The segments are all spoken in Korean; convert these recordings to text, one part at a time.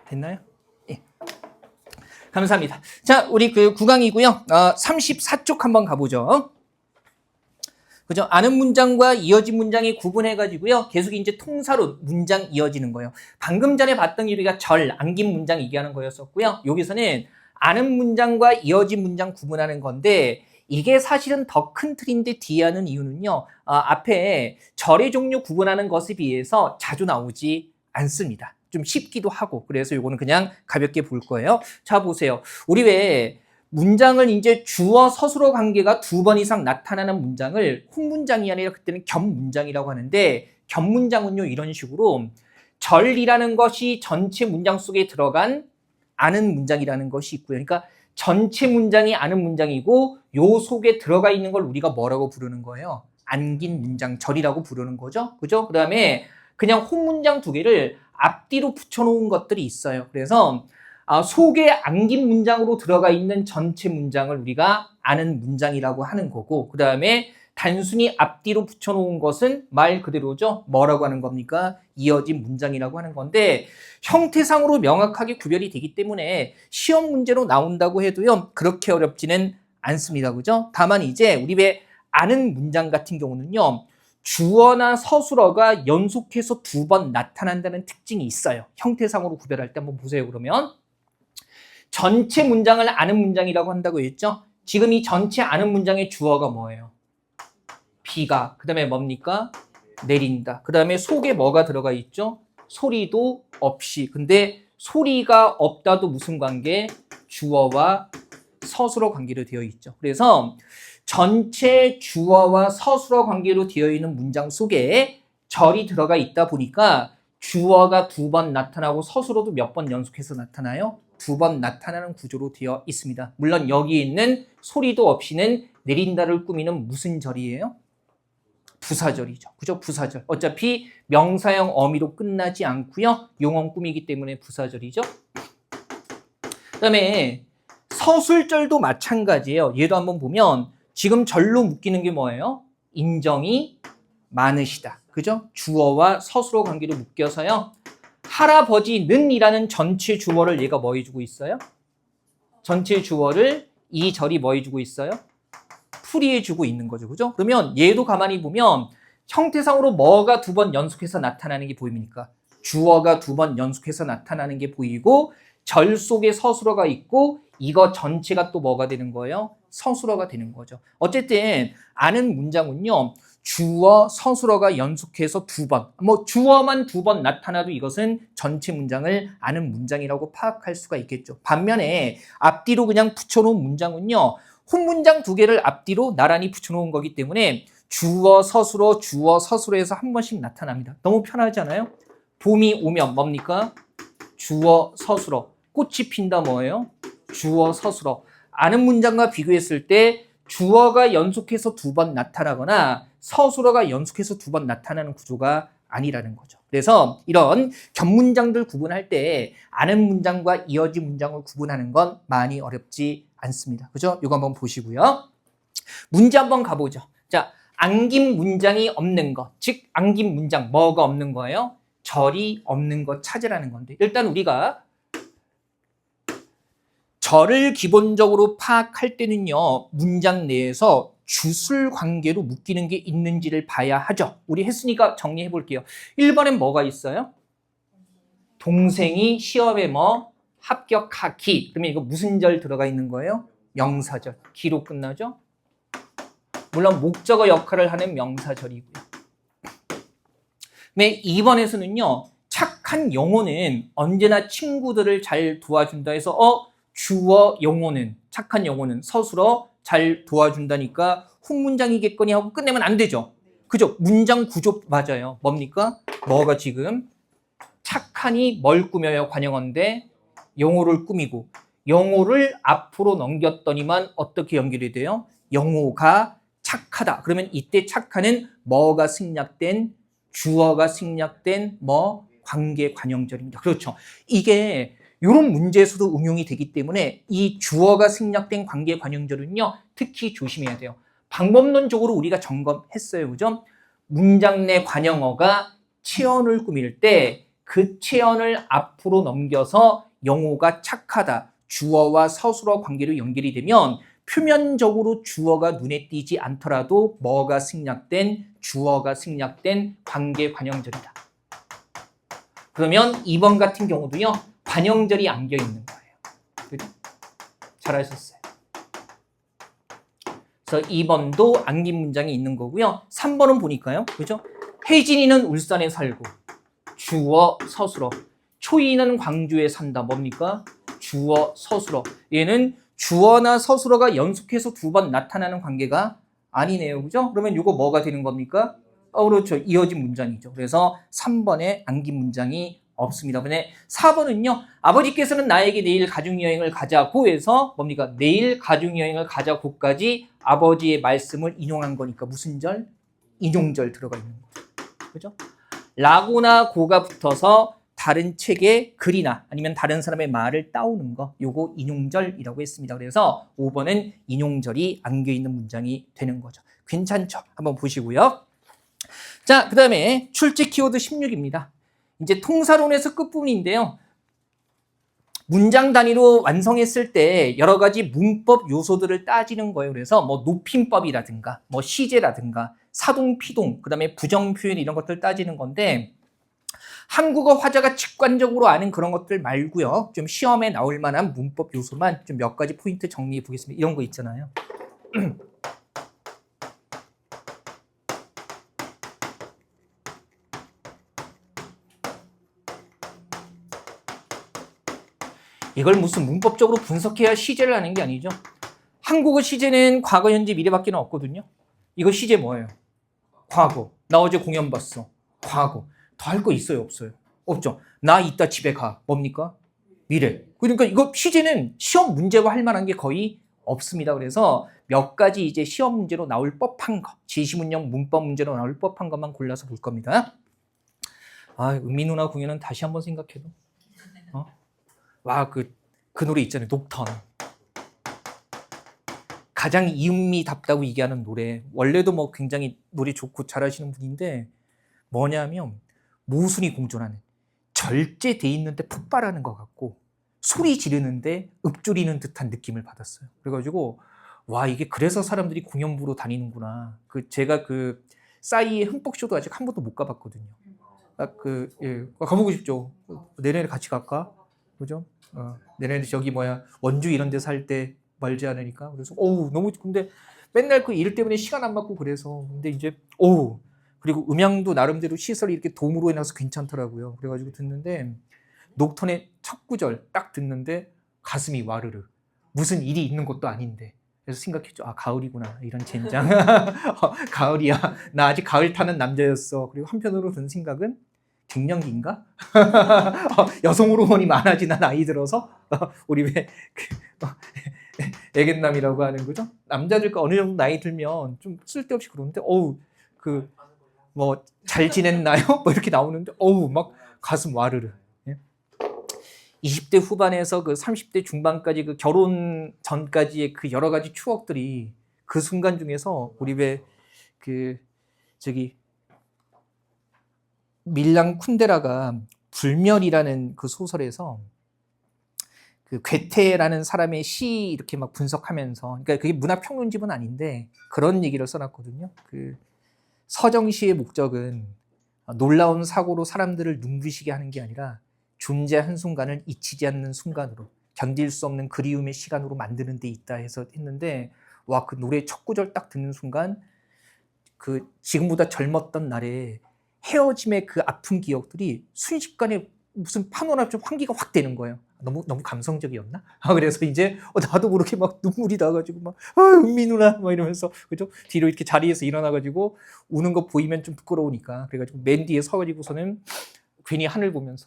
됐나요? 예. 감사합니다. 자, 우리 그 9강이고요. 34쪽 한번 가보죠. 그죠? 아는 문장과 이어진 문장이 구분해가지고요. 계속 이제 통사로 문장 이어지는 거예요. 방금 전에 봤던 게 우리가 안긴 문장 얘기하는 거였었고요. 여기서는 아는 문장과 이어진 문장 구분하는 건데 이게 사실은 더 큰 틀인데 뒤에 하는 이유는요. 앞에 절의 종류 구분하는 것에 비해서 자주 나오지 않습니다. 좀 쉽기도 하고 그래서 이거는 그냥 가볍게 볼 거예요. 자, 보세요. 우리 왜 문장을 이제 주어 서술어 관계가 2번 이상 나타나는 문장을 혼문장이 아니라 그때는 겹문장이라고 하는데 겹문장은요 이런 식으로 절이라는 것이 전체 문장 속에 들어간 아는 문장이라는 것이 있고요. 그러니까 전체 문장이 아는 문장이고 요 속에 들어가 있는 걸 우리가 뭐라고 부르는 거예요? 안긴 문장, 절이라고 부르는 거죠. 그죠? 그 다음에 그냥 혼문장 2개를 앞뒤로 붙여놓은 것들이 있어요. 그래서 속에 안긴 문장으로 들어가 있는 전체 문장을 우리가 아는 문장이라고 하는 거고 그 다음에 단순히 앞뒤로 붙여놓은 것은 말 그대로죠. 뭐라고 하는 겁니까? 이어진 문장이라고 하는 건데 형태상으로 명확하게 구별이 되기 때문에 시험 문제로 나온다고 해도요. 그렇게 어렵지는 않습니다. 그죠? 다만 이제 우리 왜 아는 문장 같은 경우는요. 주어나 서술어가 연속해서 2번 나타난다는 특징이 있어요. 형태상으로 구별할 때 한번 보세요. 그러면 전체 문장을 아는 문장이라고 한다고 했죠? 지금 이 전체 아는 문장의 주어가 뭐예요? 비가. 그 다음에 뭡니까? 내린다. 그 다음에 속에 뭐가 들어가 있죠? 소리도 없이. 근데 소리가 없다도 무슨 관계? 주어와 서술어 관계로 되어 있죠. 그래서 전체 주어와 서술어 관계로 되어 있는 문장 속에 절이 들어가 있다 보니까 주어가 2번 나타나고 서술어도 몇 번 연속해서 나타나요? 2번 나타나는 구조로 되어 있습니다. 물론 여기 있는 소리도 없이는 내린다를 꾸미는 무슨 절이에요? 부사절이죠. 그죠? 부사절. 어차피 명사형 어미로 끝나지 않고요. 용언 꾸미기 때문에 부사절이죠. 그 다음에 서술절도 마찬가지예요. 얘도 한번 보면 지금 절로 묶이는 게 뭐예요? 인정이 많으시다. 그죠? 주어와 서술어 관계로 묶여서요. 할아버지는 이라는 전체 주어를 얘가 뭐 해주고 있어요? 전체 주어를 이 절이 뭐 해주고 있어요? 풀이해주고 있는 거죠. 그죠? 그러면 얘도 가만히 보면 형태상으로 뭐가 2번 연속해서 나타나는 게 보입니까? 주어가 2번 연속해서 나타나는 게 보이고 절 속에 서술어가 있고 이거 전체가 또 뭐가 되는 거예요? 서술어가 되는 거죠. 어쨌든 아는 문장은요. 주어, 서술어가 연속해서 2번, 주어만 2번 나타나도 이것은 전체 문장을 아는 문장이라고 파악할 수가 있겠죠. 반면에 앞뒤로 그냥 붙여놓은 문장은요. 혼문장 2개를 앞뒤로 나란히 붙여놓은 거기 때문에 주어, 서술어에서 한 번씩 나타납니다. 너무 편하지 않아요? 봄이 오면 뭡니까? 주어, 서술어. 꽃이 핀다 뭐예요? 주어, 서술어. 아는 문장과 비교했을 때 주어가 연속해서 2번 나타나거나 서술어가 연속해서 2번 나타나는 구조가 아니라는 거죠. 그래서 이런 겹문장들 구분할 때 아는 문장과 이어진 문장을 구분하는 건 많이 어렵지 않습니다. 그죠? 이거 한번 보시고요. 문제 한번 가보죠. 자, 안긴 문장이 없는 것. 즉, 안긴 문장, 뭐가 없는 거예요? 절이 없는 것 찾으라는 건데. 일단 우리가 절을 기본적으로 파악할 때는요. 문장 내에서 주술 관계로 묶이는 게 있는지를 봐야 하죠. 우리 했으니까 정리해 볼게요. 1번엔 뭐가 있어요? 동생이 시험에 합격하기. 그러면 이거 무슨 절 들어가 있는 거예요? 명사절. 기로 끝나죠? 물론 목적어 역할을 하는 명사절이고요. 네, 2번에서는요. 착한 영혼은 언제나 친구들을 잘 도와준다 해서 주어 영혼은, 착한 영혼은 서술어 잘 도와준다니까 혼문장이겠거니 하고 끝내면 안 되죠. 그죠? 문장 구조 맞아요. 뭡니까? 뭐가 지금 착한이 뭘 꾸며요? 관형어인데 영어를 꾸미고 영어를 앞으로 넘겼더니만 어떻게 연결이 돼요? 영어가 착하다. 그러면 이때 착한은 뭐가 생략된 주어가 생략된 관계 관형절입니다. 그렇죠. 이게 이런 문제에서도 응용이 되기 때문에 이 주어가 생략된 관계 관형절은요. 특히 조심해야 돼요. 방법론적으로 우리가 점검했어요. 그죠? 문장 내 관형어가 체언을 꾸밀 때 그 체언을 앞으로 넘겨서 영어가 착하다. 주어와 서술어 관계로 연결이 되면 표면적으로 주어가 눈에 띄지 않더라도 뭐가 생략된, 주어가 생략된 관계 관형절이다. 그러면 2번 같은 경우도요. 관형절이 안겨 있는 거예요. 그죠? 잘하셨어요. 그래서 2번도 안긴 문장이 있는 거고요. 3번은 보니까요. 그죠? 혜진이는 울산에 살고 주어 서술어. 초이는 광주에 산다. 뭡니까? 주어 서술어. 얘는 주어나 서술어가 연속해서 2번 나타나는 관계가 아니네요. 그죠? 그러면 이거 뭐가 되는 겁니까? 그렇죠. 이어진 문장이죠. 그래서 3번에 안긴 문장이 없습니다. 근데 4번은요. 아버지께서는 나에게 내일 가족여행을 가자고 해서 뭡니까? 내일 가족여행을 가자고까지 아버지의 말씀을 인용한 거니까 무슨 절? 인용절 들어가 있는 거죠. 그죠? 라고나 고가 붙어서 다른 책의 글이나 아니면 다른 사람의 말을 따오는 거, 요거 인용절이라고 했습니다. 그래서 5번은 인용절이 안겨있는 문장이 되는 거죠. 괜찮죠? 한번 보시고요. 자, 그 다음에 출제 키워드 16입니다. 이제 통사론에서 끝부분인데요. 문장 단위로 완성했을 때 여러 가지 문법 요소들을 따지는 거예요. 그래서 뭐 높임법이라든가, 뭐 시제라든가, 사동, 피동, 그 다음에 부정 표현 이런 것들 따지는 건데 한국어 화자가 직관적으로 아는 그런 것들 말고요. 좀 시험에 나올 만한 문법 요소만 좀 몇 가지 포인트 정리해 보겠습니다. 이런 거 있잖아요. 이걸 무슨 문법적으로 분석해야 시제를 하는 게 아니죠. 한국어 시제는 과거, 현재, 미래밖에 없거든요. 이거 시제 뭐예요? 과거. 나 어제 공연 봤어. 과거. 더 할 거 있어요? 없어요? 없죠. 나 이따 집에 가. 뭡니까? 미래. 그러니까 이거 시제는 시험 문제로 할 만한 게 거의 없습니다. 그래서 몇 가지 이제 시험 문제로 나올 법한 거, 제시문형 문법 문제로 나올 법한 것만 골라서 볼 겁니다. 은미 누나 공연은 다시 한번 생각해도. 와, 그 노래 있잖아요. 녹턴. 가장 이은미답다고 얘기하는 노래. 원래도 뭐 굉장히 노래 좋고 잘하시는 분인데 뭐냐면 모순이 공존하는 절제돼 있는데 폭발하는 것 같고 소리 지르는데 읊조리는 듯한 느낌을 받았어요. 그래가지고 와, 이게 그래서 사람들이 공연부로 다니는구나. 제가 싸이의 흠뻑쇼도 아직 한 번도 못 가봤거든요. 가보고 싶죠. 내년에 같이 갈까? 그죠? 내년에 저기 원주 이런 데 살 때 멀지 않으니까. 그래서 너무 근데 맨날 그 일 때문에 시간 안 맞고 그래서 근데 이제 그리고 음향도 나름대로 시설이 이렇게 돔으로 해놔서 괜찮더라고요. 그래가지고 듣는데 녹턴의 첫 구절 딱 듣는데 가슴이 와르르. 무슨 일이 있는 것도 아닌데. 그래서 생각했죠. 가을이구나. 이런 젠장. 가을이야. 나 아직 가을 타는 남자였어. 그리고 한편으로 든 생각은 갱년기인가? 여성 호르몬이 많아지나 나이 들어서? 우리 왜 애견남이라고 하는 거죠? 남자들과 어느 정도 나이 들면 좀 쓸데없이 그러는데 잘 지냈나요? 이렇게 나오는데 막 가슴 와르르. 20대 후반에서 30대 중반까지 결혼 전까지의 여러 가지 추억들이 그 순간 중에서 우리 왜 밀랑 쿤데라가 불멸이라는 그 소설에서 괴테라는 사람의 시 이렇게 막 분석하면서, 그러니까 그게 문화평론집은 아닌데 그런 얘기를 써놨거든요. 서정시의 목적은 놀라운 사고로 사람들을 눈부시게 하는 게 아니라 존재 한순간을 잊히지 않는 순간으로 견딜 수 없는 그리움의 시간으로 만드는 데 있다 해서 했는데 와, 그 노래 첫 구절 딱 듣는 순간 지금보다 젊었던 날에 헤어짐의 그 아픈 기억들이 순식간에 무슨 파노라 좀 환기가 확 되는 거예요. 너무 감성적이었나? 그래서 이제 나도 모르게 막 눈물이 나가지고 막 은미 누나 막 이러면서 그죠? 뒤로 이렇게 자리에서 일어나가지고 우는 거 보이면 좀 부끄러우니까 그래가지고 맨 뒤에 서가지고서는 괜히 하늘 보면서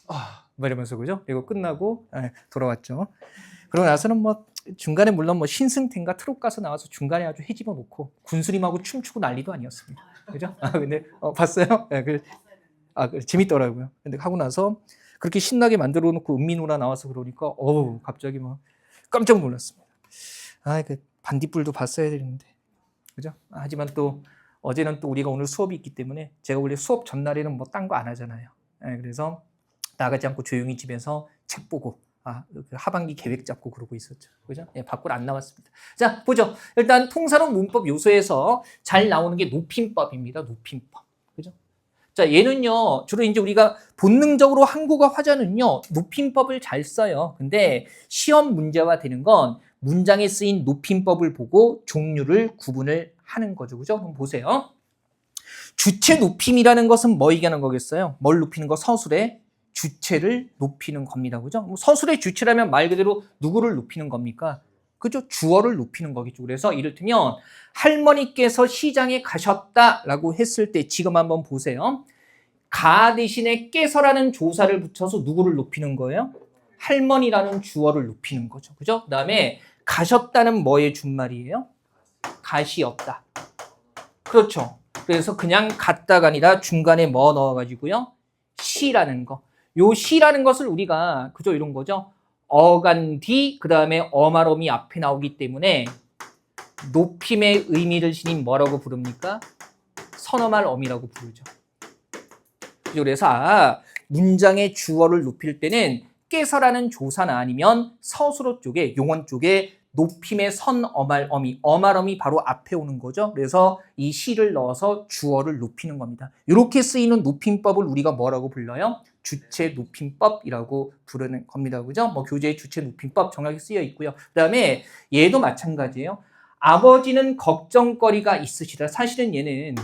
막 이러면서 그죠? 이거 끝나고 돌아왔죠. 그러고 나서는 중간에 물론 신승텐가 트롯 가서 나와서 중간에 아주 헤집어 놓고 군수님하고 춤추고 난리도 아니었습니다. 그죠? 근데 봤어요? 재밌더라고요. 근데 하고 나서 그렇게 신나게 만들어 놓고 은미 누나 나와서 그러니까 갑자기 깜짝 놀랐습니다. 반딧불도 봤어야 되는데. 그죠? 하지만 또 어제는 또 우리가 오늘 수업이 있기 때문에 제가 원래 수업 전날에는 딴 거 안 하잖아요. 그래서 나가지 않고 조용히 집에서 책 보고 하반기 계획 잡고 그러고 있었죠. 그죠? 밖으로 안 나왔습니다. 자, 보죠. 일단 통사로 문법 요소에서 잘 나오는 게 높임법입니다. 높임법. 그죠? 자, 얘는요, 주로 이제 우리가 본능적으로 한국어 화자는요, 높임법을 잘 써요. 근데 시험 문제화 되는 건 문장에 쓰인 높임법을 보고 종류를 구분을 하는 거죠. 그죠? 그럼 보세요. 주체 높임이라는 것은 뭐 얘기하는 거겠어요? 뭘 높이는 거? 서술의 주체를 높이는 겁니다. 그죠? 서술의 주체라면 말 그대로 누구를 높이는 겁니까? 그죠? 주어를 높이는 거겠죠. 그래서 이를테면 할머니께서 시장에 가셨다라고 했을 때 지금 한번 보세요. 가 대신에 깨서라는 조사를 붙여서 누구를 높이는 거예요? 할머니라는 주어를 높이는 거죠. 그죠? 그 다음에 가셨다는 뭐의 준말이에요? 가시였다. 그렇죠. 그래서 그냥 갔다가 아니라 중간에 뭐 넣어가지고요? 시라는 거. 요 시라는 것을 우리가 그죠? 이런 거죠. 어간 뒤, 그 다음에 어말어미 앞에 나오기 때문에 높임의 의미를 지닌 뭐라고 부릅니까? 선어말 어미라고 부르죠. 그래서 문장의 주어를 높일 때는 깨서라는 조사나 아니면 서술어 쪽에 용언 쪽에 높임의 선 어말 어미, 어말 어미 바로 앞에 오는 거죠. 그래서 이 시를 넣어서 주어를 높이는 겁니다. 이렇게 쓰이는 높임법을 우리가 뭐라고 불러요? 주체 높임법이라고 부르는 겁니다. 그죠? 뭐 교재에 주체 높임법 정확히 쓰여 있고요. 그다음에 얘도 마찬가지예요. 아버지는 걱정거리가 있으시다. 사실은 얘는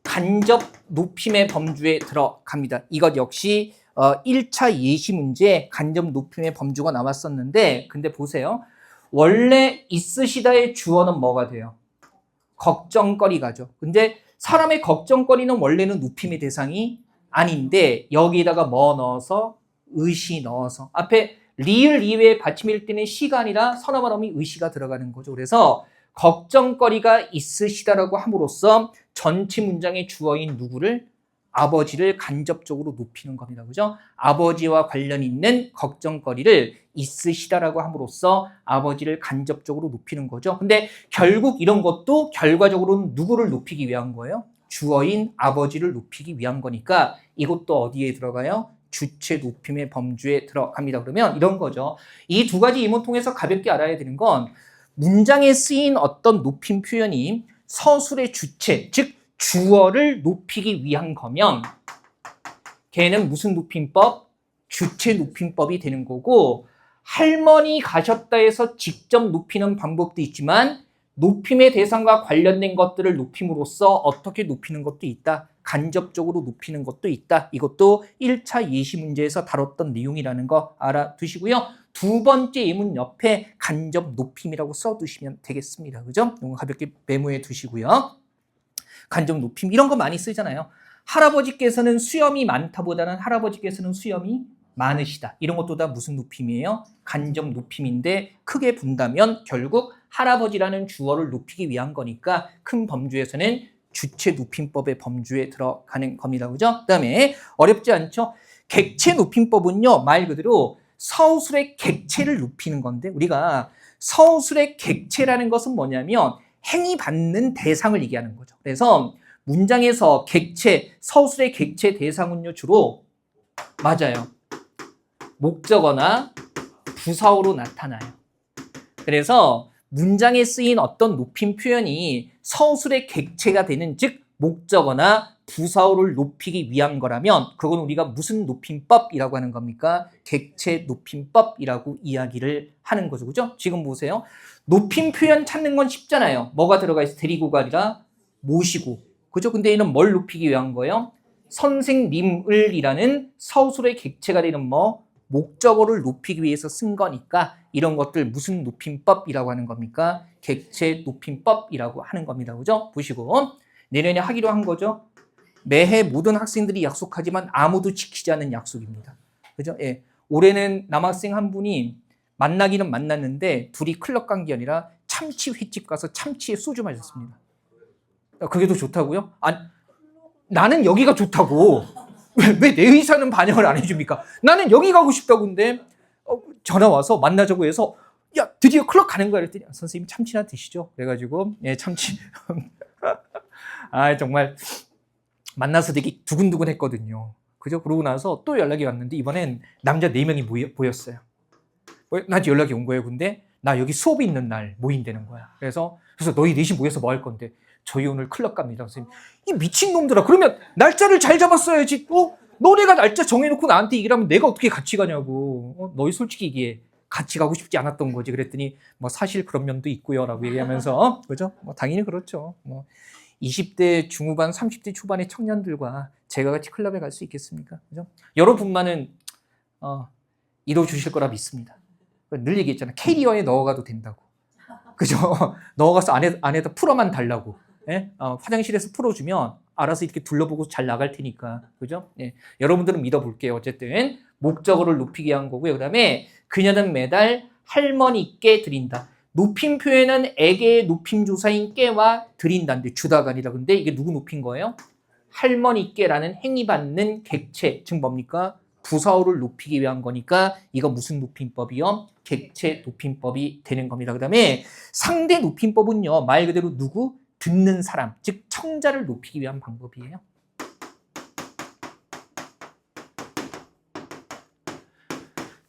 간접 높임의 범주에 들어갑니다. 이것 역시 1차 예시 문제에 간접 높임의 범주가 나왔었는데 근데 보세요. 원래 있으시다의 주어는 뭐가 돼요? 걱정거리가죠. 근데 사람의 걱정거리는 원래는 높임의 대상이 아닌데 여기다가 뭐 넣어서? 의시 넣어서 앞에 리을 이외에 받침일 때는 시가 아니라 선어말 어미 의시가 들어가는 거죠. 그래서 걱정거리가 있으시다라고 함으로써 전체 문장의 주어인 누구를? 아버지를 간접적으로 높이는 겁니다. 그죠? 아버지와 관련 있는 걱정거리를 있으시다라고 함으로써 아버지를 간접적으로 높이는 거죠. 근데 결국 이런 것도 결과적으로는 누구를 높이기 위한 거예요? 주어인 아버지를 높이기 위한 거니까 이것도 어디에 들어가요? 주체 높임의 범주에 들어갑니다. 그러면 이런 거죠. 이 두 가지 이문 통해서 가볍게 알아야 되는 건 문장에 쓰인 어떤 높임 표현이 서술의 주체, 즉 주어를 높이기 위한 거면 걔는 무슨 높임법? 주체 높임법이 되는 거고 할머니 가셨다 해서 직접 높이는 방법도 있지만 높임의 대상과 관련된 것들을 높임으로써 어떻게 높이는 것도 있다. 간접적으로 높이는 것도 있다. 이것도 1차 예시 문제에서 다뤘던 내용이라는 거 알아두시고요. 두 번째 예문 옆에 간접 높임이라고 써두시면 되겠습니다. 그죠? 이거 가볍게 메모해 두시고요. 간접 높임 이런 거 많이 쓰잖아요. 할아버지께서는 수염이 많다보다는 할아버지께서는 수염이 많으시다. 이런 것도 다 무슨 높임이에요? 간접 높임인데 크게 본다면 결국 할아버지라는 주어를 높이기 위한 거니까 큰 범주에서는 주체 높임법의 범주에 들어가는 겁니다. 그죠? 그 다음에 어렵지 않죠? 객체 높임법은요. 말 그대로 서술의 객체를 높이는 건데 우리가 서술의 객체라는 것은 뭐냐면 행위 받는 대상을 얘기하는 거죠. 그래서 문장에서 객체, 서술의 객체 대상은요 주로 맞아요. 목적어나 부사어로 나타나요. 그래서 문장에 쓰인 어떤 높임 표현이 서술의 객체가 되는 즉 목적어나 부사어를 높이기 위한 거라면 그건 우리가 무슨 높임법이라고 하는 겁니까? 객체 높임법이라고 이야기를 하는 거죠. 그죠? 지금 보세요. 높임 표현 찾는 건 쉽잖아요. 뭐가 들어가 있어? 데리고가 아니라 모시고. 그죠? 근데 얘는 뭘 높이기 위한 거예요? 선생님을 이라는 서술의 객체가 되는 뭐 목적어를 높이기 위해서 쓴 거니까 이런 것들 무슨 높임법이라고 하는 겁니까? 객체 높임법이라고 하는 겁니다. 그죠? 보시고 내년에 하기로 한 거죠. 매해 모든 학생들이 약속하지만 아무도 지키지 않는 약속입니다. 그죠? 예. 올해는 남학생 한 분이 만나기는 만났는데 둘이 클럽 간 게 아니라 참치 횟집 가서 참치에 소주 마셨습니다. 그게 더 좋다고요? 나는 여기가 좋다고. 왜 내 의사는 반영을 안 해줍니까? 나는 여기 가고 싶다고 근데 전화 와서 만나자고 해서 야 드디어 클럽 가는 거야 그랬더니 선생님 참치나 드시죠? 그래가지고 예 참치 정말 만나서 되게 두근두근 했거든요. 그죠? 그러고 나서 또 연락이 왔는데 이번엔 남자 4명이 보였어요. 나한테 연락이 온 거예요. 근데 나 여기 수업이 있는 날 모인다는 거야. 그래서 너희 넷이 모여서 뭐 할 건데? 저희 오늘 클럽 갑니다. 선생님. 이 미친놈들아. 그러면 날짜를 잘 잡았어야지. 너네가 날짜 정해놓고 나한테 얘기를 하면 내가 어떻게 같이 가냐고. 너희 솔직히 이게 같이 가고 싶지 않았던 거지. 그랬더니 뭐 사실 그런 면도 있고요. 라고 얘기하면서 그죠? 뭐 당연히 그렇죠. 뭐 20대 중후반, 30대 초반의 청년들과 제가 같이 클럽에 갈 수 있겠습니까? 그죠? 여러분만은 이뤄 주실 거라 믿습니다. 늘 얘기했잖아. 캐리어에 넣어가도 된다고. 그죠? 넣어가서 안에다 풀어만 달라고. 예? 화장실에서 풀어주면 알아서 이렇게 둘러보고 잘 나갈 테니까. 그죠? 예. 여러분들은 믿어볼게요. 어쨌든 목적어를 높이게 한 거고요. 그 다음에 그녀는 매달 할머니께 드린다. 높임 표현은 에게의 높임 조사인 깨와 드린다인데 주다가 아니라. 근데 이게 누구 높인 거예요? 할머니께라는 행위 받는 객체. 즉 뭡니까? 부사어를 높이기 위한 거니까 이거 무슨 높임법이요? 객체 높임법이 되는 겁니다. 그 다음에 상대 높임법은요. 말 그대로 누구? 듣는 사람, 즉 청자를 높이기 위한 방법이에요.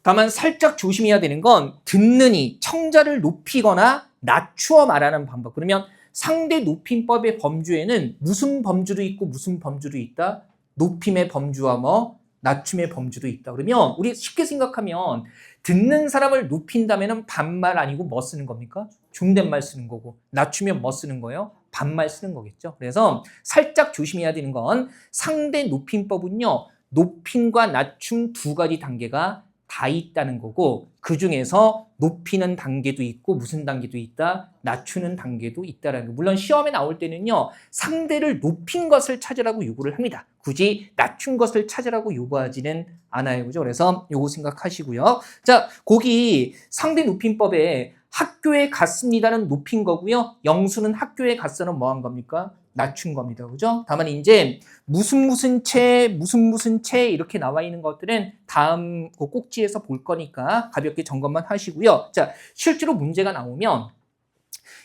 다만 살짝 조심해야 되는 건 듣느니 청자를 높이거나 낮추어 말하는 방법. 그러면 상대 높임법의 범주에는 무슨 범주도 있고 무슨 범주도 있다? 높임의 범주와 낮춤의 범주도 있다. 그러면 우리 쉽게 생각하면 듣는 사람을 높인다면 반말 아니고 뭐 쓰는 겁니까? 존댓말 쓰는 거고, 낮추면 뭐 쓰는 거예요? 반말 쓰는 거겠죠. 그래서 살짝 조심해야 되는 건 상대 높임법은요, 높임과 낮춤 두 가지 단계가 다 있다는 거고, 그 중에서 높이는 단계도 있고 무슨 단계도 있다? 낮추는 단계도 있다라는 거. 물론 시험에 나올 때는요, 상대를 높인 것을 찾으라고 요구를 합니다. 굳이 낮춘 것을 찾으라고 요구하지는 않아요. 그죠? 그래서 요거 생각하시고요. 자, 거기 상대 높임법에 학교에 갔습니다는 높인 거고요. 영수는 학교에 갔어는 뭐 한 겁니까? 낮춘 겁니다. 그죠? 다만 이제 무슨 채 이렇게 나와 있는 것들은 다음 그 꼭지에서 볼 거니까 가볍게 점검만 하시고요. 자, 실제로 문제가 나오면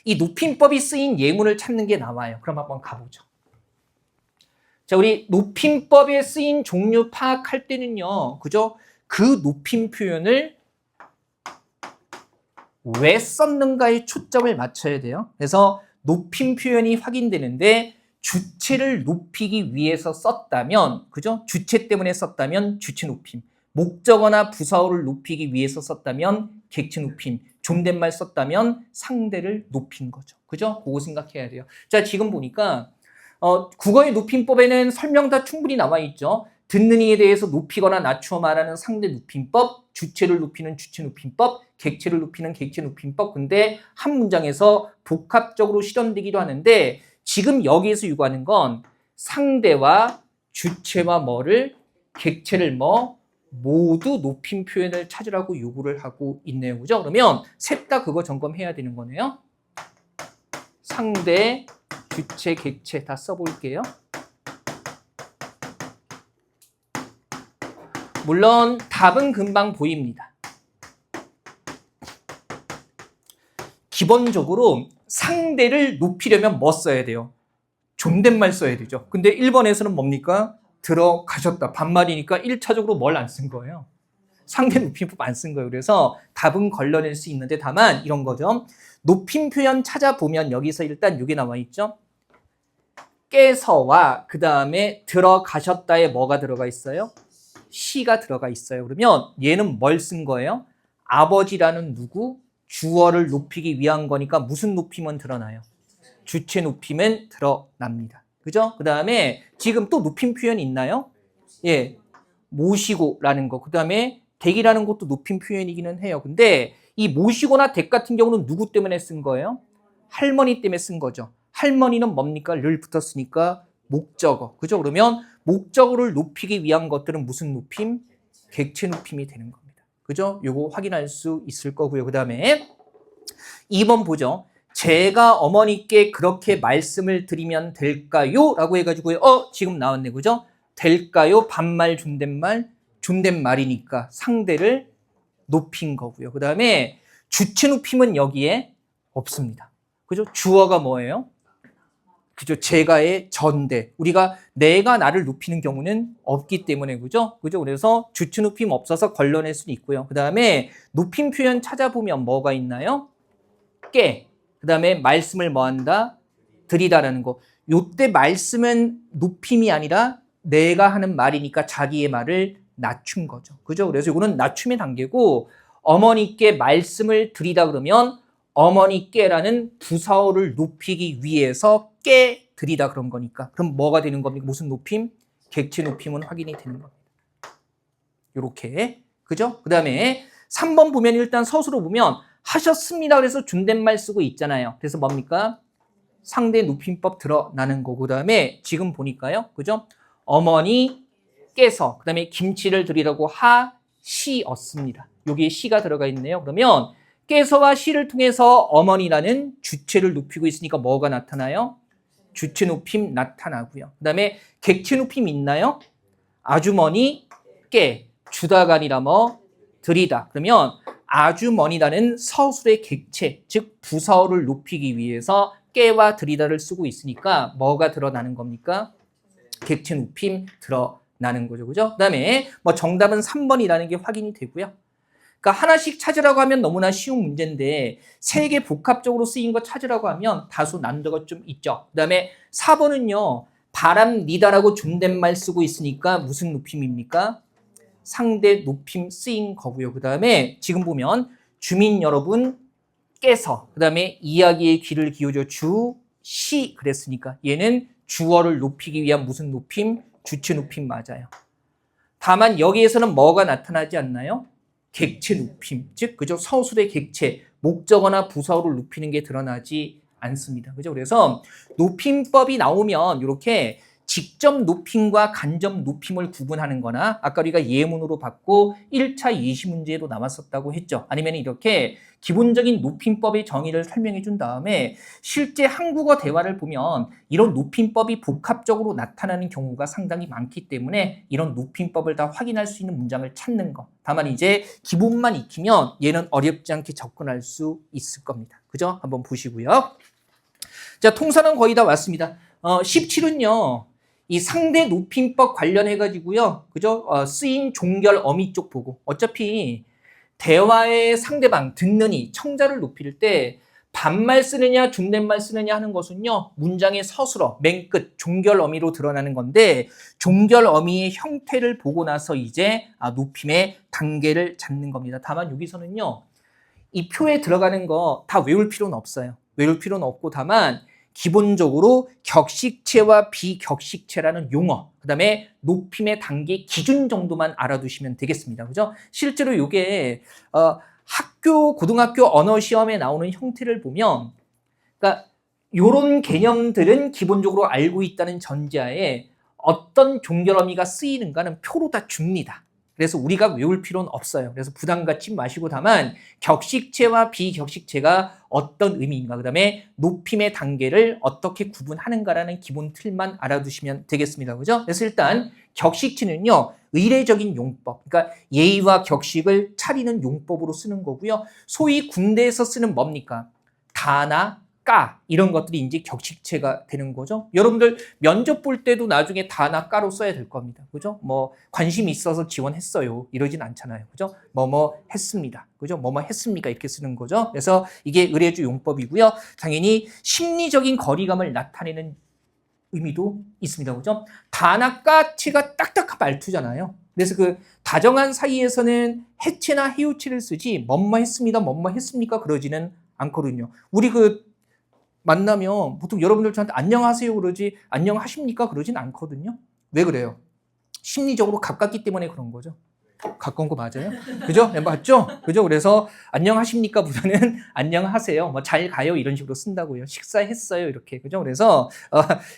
이 높임법이 쓰인 예문을 찾는 게 나와요. 그럼 한번 가보죠. 자, 우리 높임법에 쓰인 종류 파악할 때는요. 그죠? 그 높임 표현을 왜 썼는가에 초점을 맞춰야 돼요. 그래서 높임 표현이 확인되는데 주체를 높이기 위해서 썼다면, 그죠? 주체 때문에 썼다면 주체 높임, 목적어나 부사어를 높이기 위해서 썼다면 객체 높임, 존댓말 썼다면 상대를 높인 거죠. 그죠? 그거 생각해야 돼요. 자, 지금 보니까 국어의 높임법에는 설명 다 충분히 나와 있죠. 듣는 이에 대해서 높이거나 낮추어 말하는 상대 높임법, 주체를 높이는 주체 높임법, 객체를 높이는 객체 높임법. 근데 한 문장에서 복합적으로 실현되기도 하는데 지금 여기에서 요구하는 건 상대와 주체와 객체를 모두 높임 표현을 찾으라고 요구를 하고 있네요. 그죠? 그러면 셋 다 그거 점검해야 되는 거네요. 상대, 주체, 객체 다 써볼게요. 물론 답은 금방 보입니다. 기본적으로 상대를 높이려면 뭐 써야 돼요? 존댓말 써야 되죠. 근데 1번에서는 뭡니까? 들어가셨다. 반말이니까 1차적으로 뭘 안 쓴 거예요? 상대 높임법 안 쓴 거예요. 그래서 답은 걸러낼 수 있는데 다만 이런 거죠. 높임 표현 찾아보면 여기서 일단 이게 나와 있죠. 깨서와 그 다음에 들어가셨다에 뭐가 들어가 있어요? 시가 들어가 있어요. 그러면 얘는 뭘 쓴 거예요? 아버지라는 누구? 주어를 높이기 위한 거니까 무슨 높임은 드러나요? 주체 높임은 드러납니다. 그죠? 그 다음에 지금 또 높임 표현 있나요? 예, 모시고라는 거. 그 다음에 댁이라는 것도 높임 표현이기는 해요. 근데 이 모시고나 댁 같은 경우는 누구 때문에 쓴 거예요? 할머니 때문에 쓴 거죠. 할머니는 뭡니까? 를 붙었으니까 목적어. 그죠? 그러면 목적어를 높이기 위한 것들은 무슨 높임? 객체 높임이 되는 겁니다. 그죠? 요거 확인할 수 있을 거고요. 그 다음에 2번 보죠. 제가 어머니께 그렇게 말씀을 드리면 될까요? 라고 해가지고요. 지금 나왔네. 그죠? 될까요? 반말, 존댓말이니까 상대를 높인 거고요. 그 다음에 주체 높임은 여기에 없습니다. 그죠? 주어가 뭐예요? 그죠? 제가의 전대. 우리가 내가 나를 높이는 경우는 없기 때문에, 그죠? 그죠? 그래서 주체 높임 없어서 걸러낼 수는 있고요. 그 다음에 높임 표현 찾아보면 뭐가 있나요? 깨. 그 다음에 말씀을 뭐 한다? 드리다라는 거. 요때 말씀은 높임이 아니라 내가 하는 말이니까 자기의 말을 낮춘 거죠. 그죠? 그래서 이거는 낮춤의 단계고, 어머니께 말씀을 드리다 그러면 어머니께라는 부사어를 높이기 위해서 깨 드리다 그런 거니까. 그럼 뭐가 되는 겁니까? 무슨 높임? 객체 높임은 확인이 되는 겁니다. 요렇게. 그죠? 그 다음에 3번 보면 일단 서술로 보면 하셨습니다. 그래서 존댓말 쓰고 있잖아요. 그래서 뭡니까? 상대 높임법 드러나는 거고, 그 다음에 지금 보니까요. 그죠? 어머니께서, 그 다음에 김치를 드리라고 하시었습니다. 여기에 시가 들어가 있네요. 그러면 께서와 시를 통해서 어머니라는 주체를 높이고 있으니까 뭐가 나타나요? 주체 높임 나타나고요. 그 다음에 객체 높임 있나요? 아주머니께 주다가 아니라 뭐 드리다. 그러면 아주머니라는 서술의 객체, 즉 부사어를 높이기 위해서 깨와 드리다를 쓰고 있으니까 뭐가 드러나는 겁니까? 객체 높임 드러나는 거죠. 그죠? 그 다음에 뭐 정답은 3번이라는 게 확인이 되고요. 그러니까 하나씩 찾으라고 하면 너무나 쉬운 문제인데 3개 복합적으로 쓰인 거 찾으라고 하면 다소 난도가 좀 있죠. 그 다음에 4번은요. 바랍니다라고 존댓말 쓰고 있으니까 무슨 높임입니까? 상대 높임 쓰인 거고요. 그 다음에 지금 보면 주민 여러분께서, 그 다음에 이야기의 귀를 기울여 주시 그랬으니까 얘는 주어를 높이기 위한 무슨 높임? 주체 높임 맞아요. 다만 여기에서는 뭐가 나타나지 않나요? 객체 높임, 즉 그죠? 서술의 객체, 목적어나 부사어를 높이는 게 드러나지 않습니다. 그죠? 그래서 높임법이 나오면 이렇게 직접 높임과 간접 높임을 구분하는 거나 아까 우리가 예문으로 받고 1차 예시 문제로 나왔었다고 했죠. 아니면 이렇게 기본적인 높임법의 정의를 설명해 준 다음에 실제 한국어 대화를 보면 이런 높임법이 복합적으로 나타나는 경우가 상당히 많기 때문에 이런 높임법을 다 확인할 수 있는 문장을 찾는 거. 다만 이제 기본만 익히면 얘는 어렵지 않게 접근할 수 있을 겁니다. 그죠? 한번 보시고요. 자, 통사는 거의 다 왔습니다. 17은요. 이 상대 높임법 관련해가지고요. 그죠? 쓰인 종결 어미 쪽 보고. 어차피 대화의 상대방, 듣는 이, 청자를 높일 때 반말 쓰느냐, 존댓말 쓰느냐 하는 것은요. 문장의 서술어, 맨 끝, 종결 어미로 드러나는 건데 종결 어미의 형태를 보고 나서 이제 높임의 단계를 잡는 겁니다. 다만 여기서는요. 이 표에 들어가는 거 다 외울 필요는 없어요. 외울 필요는 없고 다만 기본적으로 격식체와 비격식체라는 용어, 그 다음에 높임의 단계 기준 정도만 알아두시면 되겠습니다. 그죠? 실제로 이게 학교, 고등학교 언어 시험에 나오는 형태를 보면, 그러니까 이런 개념들은 기본적으로 알고 있다는 전제하에 어떤 종결 어미가 쓰이는가는 표로 다 줍니다. 그래서 우리가 외울 필요는 없어요. 그래서 부담 갖지 마시고 다만 격식체와 비격식체가 어떤 의미인가, 그 다음에 높임의 단계를 어떻게 구분하는가라는 기본 틀만 알아두시면 되겠습니다. 그죠? 그래서 일단 격식체는요, 의례적인 용법, 그러니까 예의와 격식을 차리는 용법으로 쓰는 거고요. 소위 군대에서 쓰는 뭡니까? 다나 까 이런 것들이 이제 격식체가 되는 거죠. 여러분들 면접 볼 때도 나중에 다나 까로 써야 될 겁니다. 그죠? 뭐 관심이 있어서 지원했어요. 이러진 않잖아요. 그죠? 뭐뭐 했습니다. 그죠? 뭐뭐 했습니까? 이렇게 쓰는 거죠. 그래서 이게 의례주 용법이고요. 당연히 심리적인 거리감을 나타내는 의미도 있습니다. 그죠? 다나 까체가 딱딱한 말투잖아요. 그래서 그 다정한 사이에서는 해체나 해요체를 쓰지 뭐뭐 했습니다. 뭐뭐 했습니까? 그러지는 않거든요. 우리 만나면 보통 여러분들 저한테 안녕하세요 그러지 안녕하십니까 그러진 않거든요. 왜 그래요? 심리적으로 가깝기 때문에 그런 거죠. 가까운 거 맞아요? 그죠? 네, 맞죠? 그죠? 그래서 안녕하십니까 보다는 안녕하세요, 뭐 잘 가요 이런 식으로 쓴다고요. 식사했어요 이렇게. 그죠? 그래서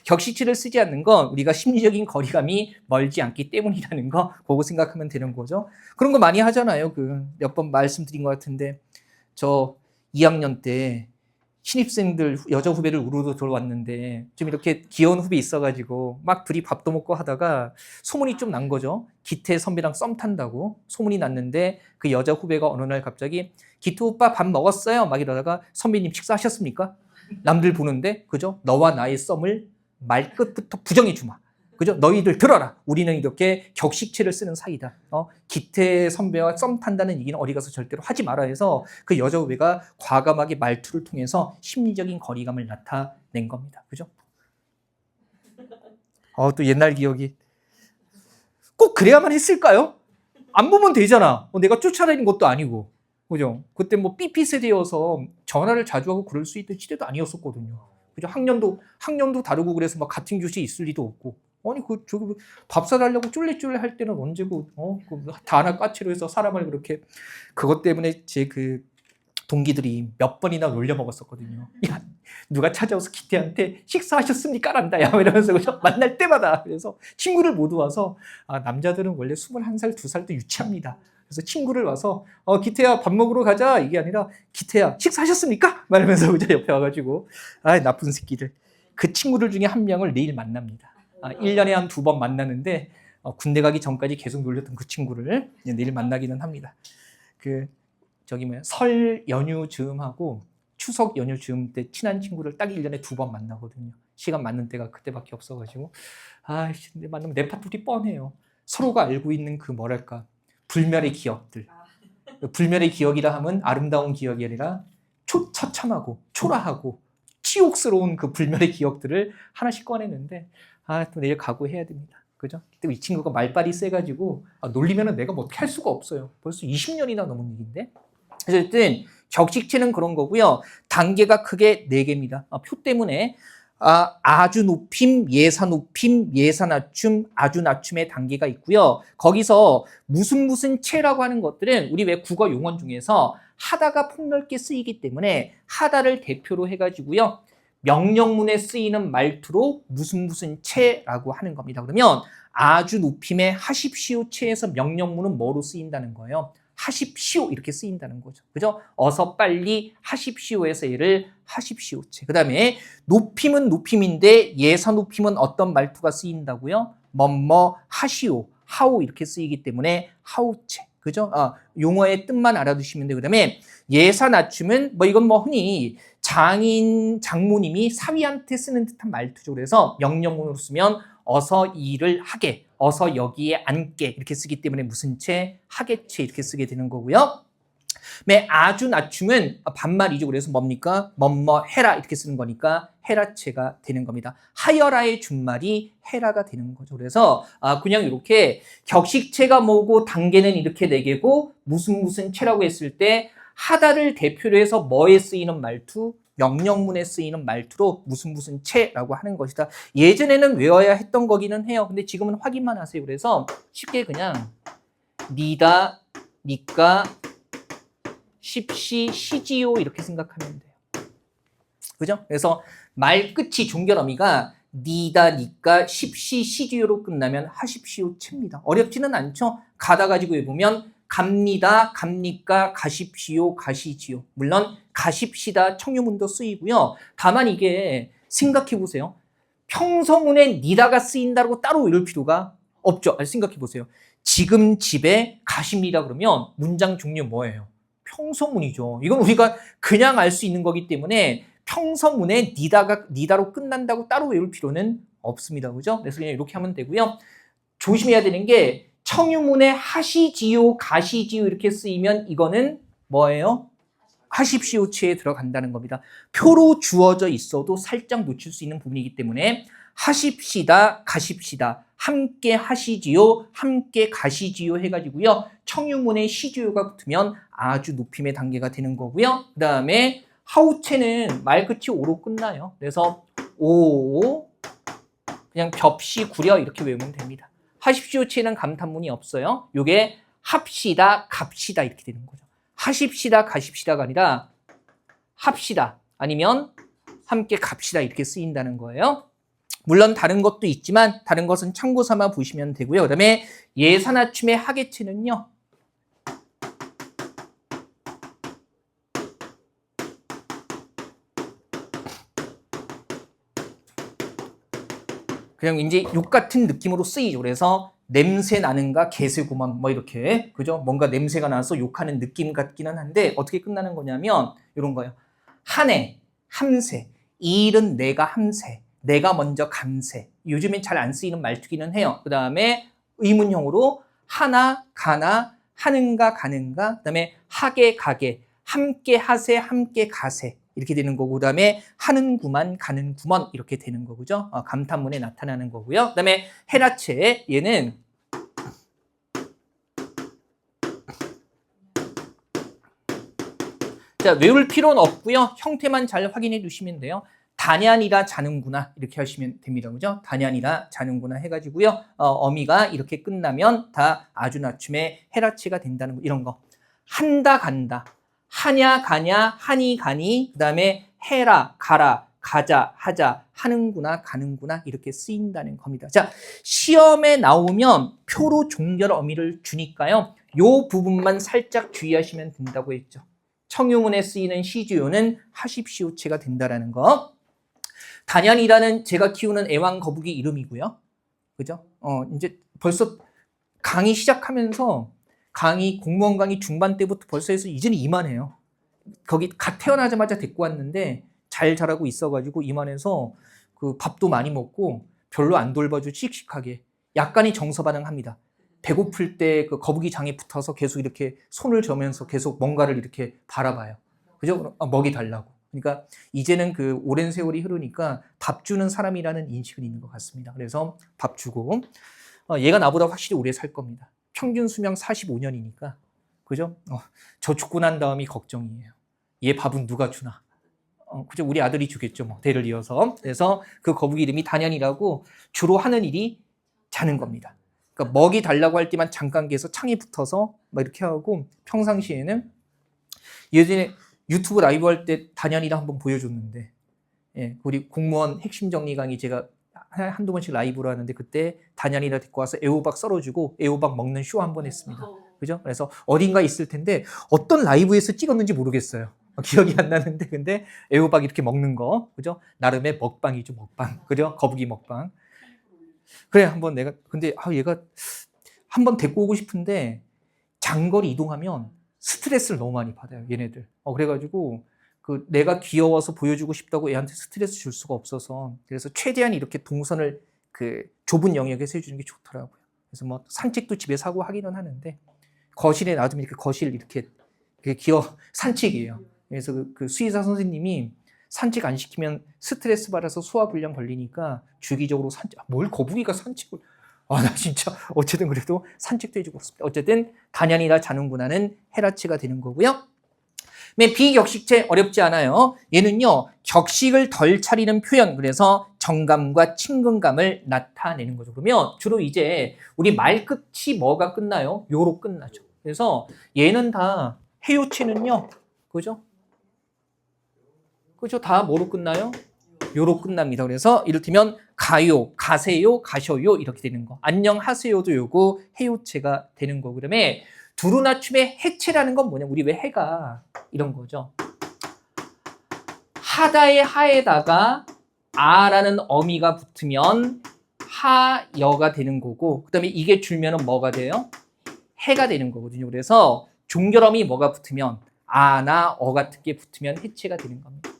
격식체를 쓰지 않는 건 우리가 심리적인 거리감이 멀지 않기 때문이라는 거 보고 생각하면 되는 거죠. 그런 거 많이 하잖아요. 몇 번 말씀드린 것 같은데 저 2학년 때 신입생들 여자 후배를 우르르 들어왔는데 좀 이렇게 귀여운 후배 있어가지고 막 둘이 밥도 먹고 하다가 소문이 좀 난 거죠. 기태 선배랑 썸 탄다고 소문이 났는데 그 여자 후배가 어느 날 갑자기 기태 오빠 밥 먹었어요? 막 이러다가 선배님 식사하셨습니까? 남들 보는데, 그죠? 너와 나의 썸을 말끝부터 부정해 주마. 그죠? 너희들 들어라. 우리는 이렇게 격식체를 쓰는 사이다. 기태 선배와 썸 탄다는 얘기는 어디 가서 절대로 하지 마라 해서 그 여자 후배가 과감하게 말투를 통해서 심리적인 거리감을 나타낸 겁니다. 그죠? 또 옛날 기억이. 꼭 그래야만 했을까요? 안 보면 되잖아. 내가 쫓아다니는 것도 아니고. 그죠? 그때 뭐 삐삐 세대여서 전화를 자주 하고 그럴 수 있던 시대도 아니었었거든요. 그죠? 학년도 다르고 그래서 막 같은 교실에 있을 리도 없고. 아니, 저기 밥 사달라고 쫄래쫄래 할 때는 언제고, 단아 까치로 해서 사람을 그렇게. 그것 때문에 제 그 동기들이 몇 번이나 놀려 먹었었거든요. 야, 누가 찾아와서 기태한테 식사하셨습니까? 란다. 야, 이러면서 그죠? 만날 때마다. 그래서 친구를 모두 와서, 남자들은 원래 21살, 2살도 유치합니다. 그래서 친구를 와서, 기태야, 밥 먹으러 가자. 이게 아니라, 기태야, 식사하셨습니까? 말하면서 그죠? 옆에 와가지고, 나쁜 새끼들. 그 친구들 중에 한 명을 내일 만납니다. 1년에 한 2번 만나는데, 군대 가기 전까지 계속 놀렸던 그 친구를 내일 만나기는 합니다. 설 연휴 즈음하고 추석 연휴 즈음 때 친한 친구를 딱 1년에 2번 만나거든요. 시간 맞는 때가 그때밖에 없어가지고. 근데 만나면 내파투리 뻔해요. 서로가 알고 있는 그 뭐랄까, 불멸의 기억들. 불멸의 기억이라 하면 아름다운 기억이 아니라 처참하고 초라하고 치욕스러운 그 불멸의 기억들을 하나씩 꺼내는데, 또 내일 각오해야 됩니다. 그죠? 이 친구가 말빨이 세가지고 놀리면은 내가 뭐 어떻게 할 수가 없어요. 벌써 20년이나 넘은 얘기인데. 그래서 어쨌든 격식체는 그런 거고요. 단계가 크게 4개입니다. 표 때문에 아주 높임, 예사 높임, 예사 낮춤, 아주 낮춤의 단계가 있고요. 거기서 무슨 체라고 하는 것들은 우리 왜 국어 용언 중에서 하다가 폭넓게 쓰이기 때문에 하다를 대표로 해가지고요. 명령문에 쓰이는 말투로 무슨 체라고 하는 겁니다. 그러면 아주 높임의 하십시오 체에서 명령문은 뭐로 쓰인다는 거예요? 하십시오 이렇게 쓰인다는 거죠. 그죠? 어서 빨리 하십시오에서 얘를 하십시오 체. 그 다음에 높임은 높임인데 예사 높임은 어떤 말투가 쓰인다고요? 뭐뭐 하시오, 하오 이렇게 쓰이기 때문에 하오체. 그죠? 용어의 뜻만 알아두시면 돼요. 그 다음에 예사 낮춤은 이건 흔히 장모님이 사위한테 쓰는 듯한 말투죠. 그래서 명령문으로 쓰면 어서 이 일을 하게, 어서 여기에 앉게 이렇게 쓰기 때문에 무슨 채, 하게채 이렇게 쓰게 되는 거고요. 아주 낮춤은 반말이죠. 그래서 뭡니까? 뭐뭐 해라 이렇게 쓰는 거니까 해라채가 되는 겁니다. 하여라의 준말이 해라가 되는 거죠. 그래서 그냥 이렇게 격식체가 뭐고 단계는 이렇게 4개고 무슨 체라고 했을 때 하다를 대표로 해서 뭐에 쓰이는 말투? 명령문에 쓰이는 말투로 무슨 체라고 하는 것이다. 예전에는 외워야 했던 거기는 해요. 근데 지금은 확인만 하세요. 그래서 쉽게 그냥 니다, 니까, 십시, 시지요 이렇게 생각하면 돼요. 그죠? 그래서 말 끝이 종결어미가 니다, 니까, 십시, 시지요로 끝나면 하십시오 체입니다. 어렵지는 않죠? 가다 가지고 해보면 갑니다, 갑니까, 가십시오, 가시지요. 물론 가십시다 청유문도 쓰이고요. 다만 이게 생각해 보세요. 평서문에 니다가 쓰인다고 따로 외울 필요가 없죠. 생각해 보세요. 지금 집에 가십니다 그러면 문장 종류 뭐예요? 평서문이죠. 이건 우리가 그냥 알 수 있는 거기 때문에 평서문에 니다로 끝난다고 따로 외울 필요는 없습니다. 그죠? 그래서 그냥 이렇게 하면 되고요. 조심해야 되는 게 청유문에 하시지요, 가시지요 이렇게 쓰이면 이거는 뭐예요? 하십시오 체에 들어간다는 겁니다. 표로 주어져 있어도 살짝 놓칠 수 있는 부분이기 때문에 하십시다, 가십시다, 함께 하시지요, 함께 가시지요 해가지고요. 청유문에 시지요가 붙으면 아주 높임의 단계가 되는 거고요. 그 다음에 하우체는 말끝이 오로 끝나요. 그래서 오, 그냥 벽시 구려 이렇게 외우면 됩니다. 하십시오 체는 감탄문이 없어요. 요게 합시다, 갑시다 이렇게 되는 거죠. 하십시다, 가십시다가 아니라 합시다 아니면 함께 갑시다 이렇게 쓰인다는 거예요. 물론 다른 것도 있지만 다른 것은 참고 삼아 보시면 되고요. 그 다음에 예사맞춤의 하계체는요. 그냥 이제 욕 같은 느낌으로 쓰이죠. 그래서 냄새 나는가 개새구먼 이렇게 그죠? 뭔가 냄새가 나서 욕하는 느낌 같기는 한데 어떻게 끝나는 거냐면 이런 거예요. 한해, 함새, 일은 내가 함세, 내가 먼저 감세. 요즘엔 잘 안 쓰이는 말투기는 해요. 그 다음에 의문형으로 하나, 가나, 하는가, 가는가. 그 다음에 하게, 가게, 함께 하세, 함께 가세. 이렇게 되는 거고, 그 다음에 하는구만, 가는구먼 이렇게 되는 거죠. 감탄문에 나타나는 거고요. 그 다음에 헤라체, 얘는 자, 외울 필요는 없고요. 형태만 잘 확인해 주시면 돼요. 다냐니라 자는구나 이렇게 하시면 됩니다. 그죠? 다냐니라 자는구나 해가지고요. 어미가 이렇게 끝나면 다 아주 낮춤의 헤라체가 된다는 거, 이런 거. 한다 간다. 하냐 가냐 하니 가니 그 다음에 해라 가라 가자 하자 하는구나 가는구나 이렇게 쓰인다는 겁니다. 자, 시험에 나오면 표로 종결 어미를 주니까요. 요 부분만 살짝 주의하시면 된다고 했죠. 청유문에 쓰이는 시주요는 하십시오체가 된다라는 거. 단연이라는 제가 키우는 애완 거북이 이름이고요. 그죠? 이제 벌써 강의 시작하면서 강의, 공무원 강의 중반 때부터 벌써 해서 이제는 이만해요. 거기 갓 태어나자마자 데리고 왔는데 잘 자라고 있어가지고 이만해서 그 밥도 많이 먹고 별로 안 돌봐주고 씩씩하게 약간의 정서 반응합니다. 배고플 때 그 거북이 장에 붙어서 계속 이렇게 손을 저면서 계속 뭔가를 이렇게 바라봐요. 그죠? 먹이 달라고. 그러니까 이제는 그 오랜 세월이 흐르니까 밥 주는 사람이라는 인식은 있는 것 같습니다. 그래서 밥 주고 얘가 나보다 확실히 오래 살 겁니다. 평균 수명 45년이니까. 그죠? 저 죽고 난 다음이 걱정이에요. 얘 밥은 누가 주나? 그죠? 우리 아들이 주겠죠. 뭐 대를 이어서. 그래서 그 거북이 이름이 단연이라고 주로 하는 일이 자는 겁니다. 그러니까 먹이 달라고 할 때만 잠깐 계속 창에 붙어서 막 이렇게 하고 평상시에는 예전에 유튜브 라이브 할 때 단연이랑 한번 보여줬는데 예, 우리 공무원 핵심 정리 강의 제가 한두 번씩 라이브로 하는데 그때 단연이랑 데리고 와서 애호박 썰어주고 애호박 먹는 쇼 한번 했습니다. 그죠? 그래서 어딘가 있을 텐데 어떤 라이브에서 찍었는지 모르겠어요. 기억이 안 나는데 근데 애호박 이렇게 먹는 거 그죠? 나름의 먹방이죠, 먹방. 그죠? 거북이 먹방. 그래 한번 내가 근데 얘가 한번 데리고 오고 싶은데 장거리 이동하면 스트레스를 너무 많이 받아요 얘네들. 그래가지고 그 내가 귀여워서 보여주고 싶다고 애한테 스트레스 줄 수가 없어서 그래서 최대한 이렇게 동선을 그 좁은 영역에서 해주는 게 좋더라고요. 그래서 뭐 산책도 집에서 하고 하기는 하는데 거실에 놔두면 이렇게 거실 이렇게 산책이에요. 그래서 그 수의사 선생님이 산책 안 시키면 스트레스 받아서 소화불량 걸리니까 주기적으로 뭘 거북이가 산책을. 나 진짜 어쨌든 그래도 산책도 해주고 있습니다. 어쨌든 단연이라 자는구나는 헤라체가 되는 거고요. 비격식체 어렵지 않아요. 얘는요 격식을 덜 차리는 표현, 그래서 정감과 친근감을 나타내는 거죠. 그러면 주로 이제 우리 말 끝이 뭐가 끝나요? 요로 끝나죠. 그래서 얘는 다 해요체는요, 그죠? 그죠? 다 뭐로 끝나요? 요로 끝납니다. 그래서 이를테면 가요, 가세요, 가셔요 이렇게 되는 거. 안녕하세요도 요거 해요체가 되는 거. 그러면 두루나춤의 해체라는 건 뭐냐? 우리 왜 해가 이런 거죠. 하다의 하에다가 아라는 어미가 붙으면 하여가 되는 거고, 그 다음에 이게 줄면은 뭐가 돼요? 해가 되는 거거든요. 그래서 종결어미 뭐가 붙으면 아나 어 같은 게 붙으면 해체가 되는 겁니다.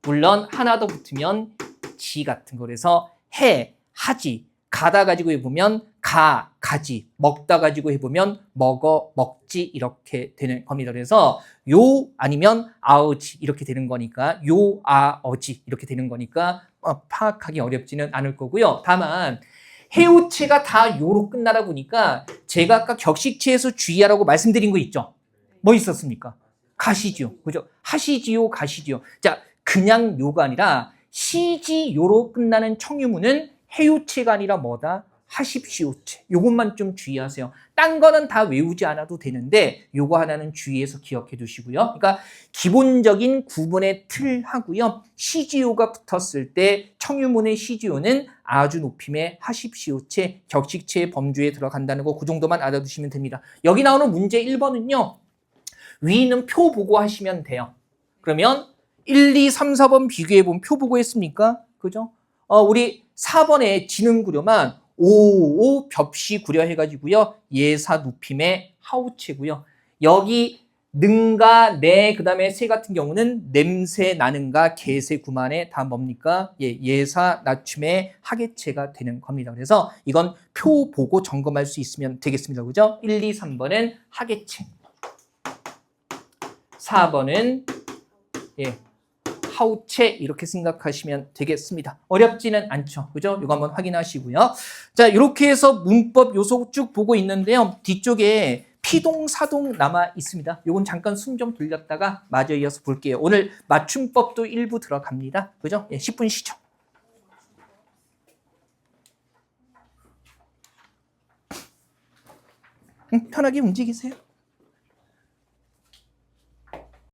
물론 하나 더 붙으면 지 같은 거. 그래서 해, 하지, 가다 가지고 해보면 가, 가지, 먹다 가지고 해보면 먹어, 먹지 이렇게 되는 겁니다. 그래서 요 아니면 아우지 이렇게 되는 거니까 요, 아, 어지 이렇게 되는 거니까 파악하기 어렵지는 않을 거고요. 다만 해오체가 다 요로 끝나다 보니까 제가 아까 격식체에서 주의하라고 말씀드린 거 있죠? 뭐 있었습니까? 가시지요. 그죠? 하시지요, 가시지요. 자, 그냥 요가 아니라 시지요로 끝나는 청유문은 해요체가 아니라 뭐다? 하십시오체. 요것만 좀 주의하세요. 딴 거는 다 외우지 않아도 되는데 요거 하나는 주의해서 기억해 두시고요. 그러니까 기본적인 구분의 틀 하고요. 시지요가 붙었을 때 청유문의 시지요는 아주 높임의 하십시오체, 격식체의 범주에 들어간다는 거 그 정도만 알아두시면 됩니다. 여기 나오는 문제 1번은요. 위에 있는 표 보고 하시면 돼요. 그러면 1, 2, 3, 4번 비교해보면 표 보고 했습니까? 그죠? 우리 4번에 지능구려만 5, 벽시 구려 해가지고요. 예사 높임의 하우체고요. 여기 능가, 내, 그 다음에 새 같은 경우는 냄새 나는가, 개새, 구만에 다 뭡니까? 예, 예사, 낮춤의 하계체가 되는 겁니다. 그래서 이건 표 보고 점검할 수 있으면 되겠습니다. 그죠? 1, 2, 3번은 하계체. 4번은 예, 하우체 이렇게 생각하시면 되겠습니다. 어렵지는 않죠. 그죠? 이거 한번 확인하시고요. 자, 이렇게 해서 문법 요소 쭉 보고 있는데요. 뒤쪽에 피동, 사동 남아 있습니다. 요건 잠깐 숨 좀 돌렸다가 마저 이어서 볼게요. 오늘 맞춤법도 일부 들어갑니다. 그죠? 예, 10분 쉬죠. 편하게 움직이세요.